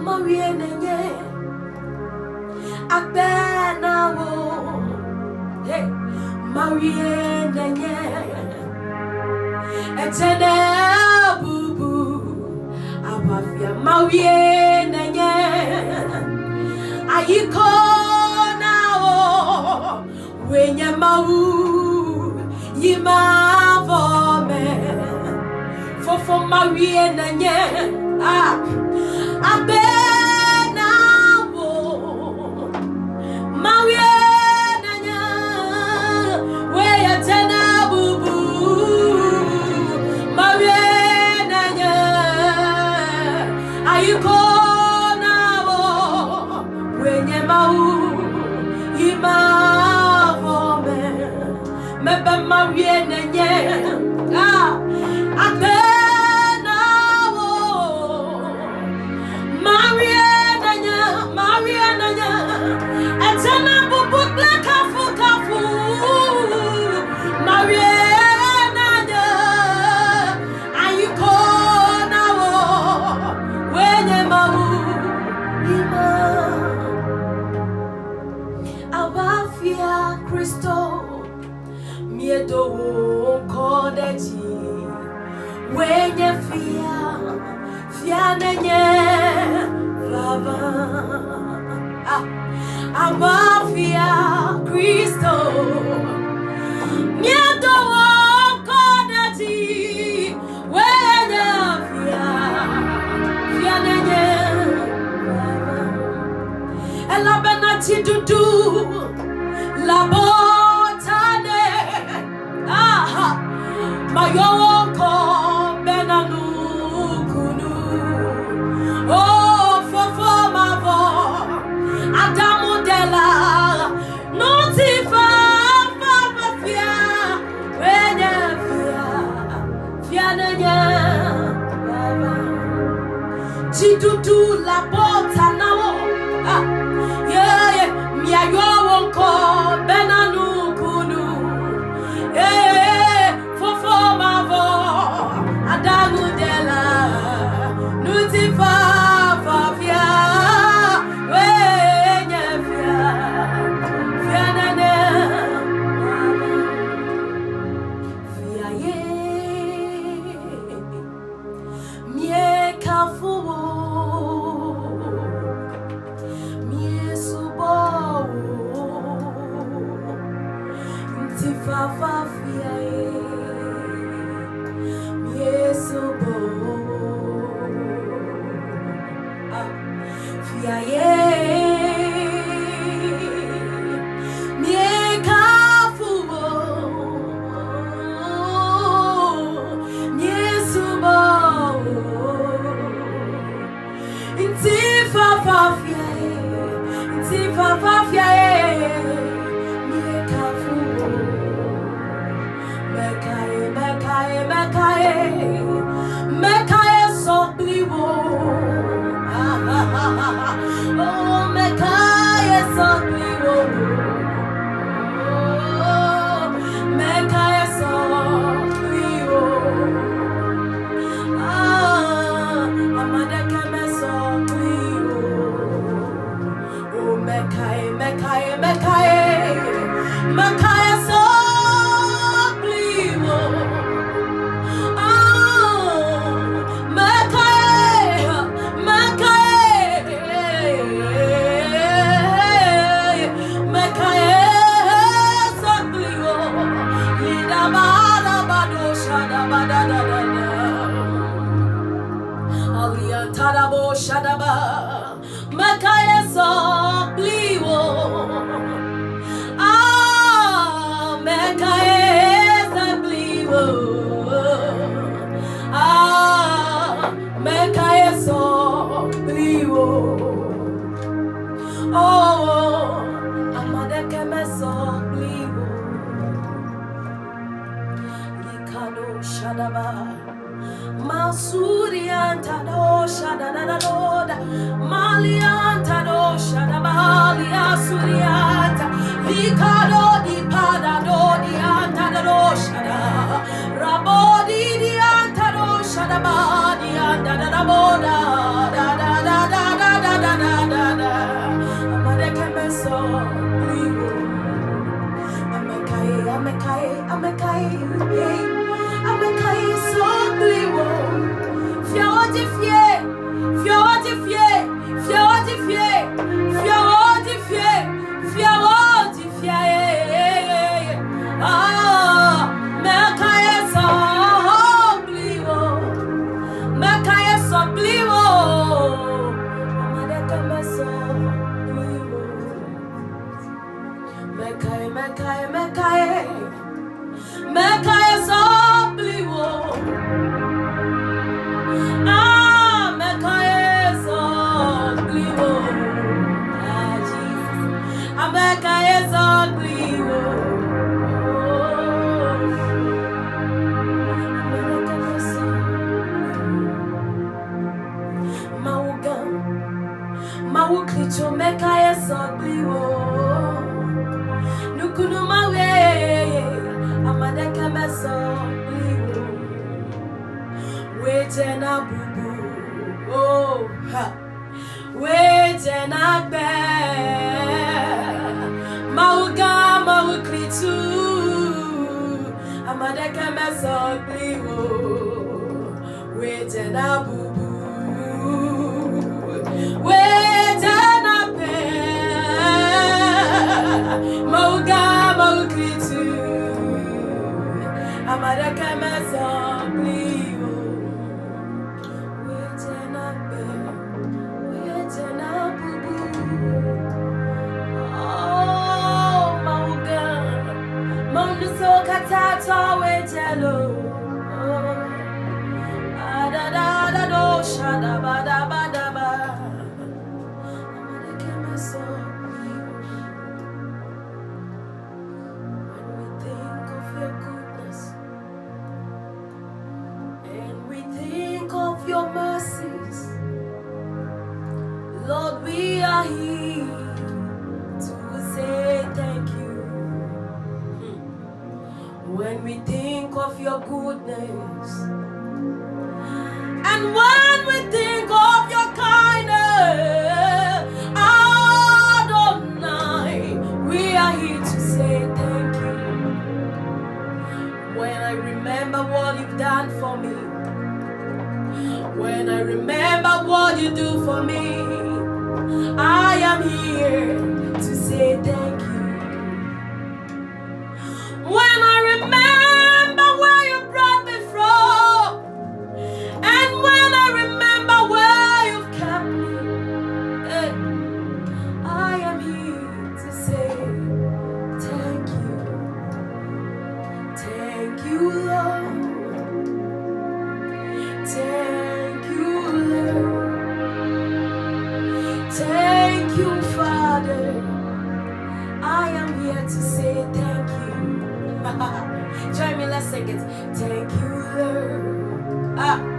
Marienenye Akbenawo Hey Marienenye Etene bubu Awafia Marienenye Ayiko nao Wenye mau Yima vome Fofo Marienenye Abenawo Marienenye Weya tena bubu Marienenye Ayiko nao Wenye mau Yima vome Mebe Marienenye Marienenye Etena bubu kafu Marienenye Ayiko nao Wenye mau Ima Awafia Kristo Miedo Dedzi Wenye Fianenye Lava Awafia Kristo Miedo Dedzi Wenye Fianenye Lava Ela benati dudu Labotane Mayoko benanu kunu Oh fofo mavo Adamu dela Notifa Papa fia Wenye Fianenye Baba Chidudu la bota nao Yeah Miayoko benanu kunu Yeah Fofo mavo Adamu dela Nutifa fafia Wenye Fianene Fia ye Mie kafuo Mie Subor Ntifa fafia Mie Subor Fia ye Mie kafuo Mie Subor Intifa fafia Mie kafuo Mekaye sobliwo Oh mekaye sobliwo Oh mekaye sobliwo Amadeke me sobliwo Oh mekaye sobliwo Shadaba Makaya Sobliwo Makaya Sobliwo Makaya Sobliwo Oh Amadeke me Sobliwo Likado Shadaba Masurianta do shadadada Malianta do shadabalia surianta Likado di pada do di anta do shada Rabodi di anta do shadabadi anta da boda da da da da da Join me, let's sing it. Thank you, Lord.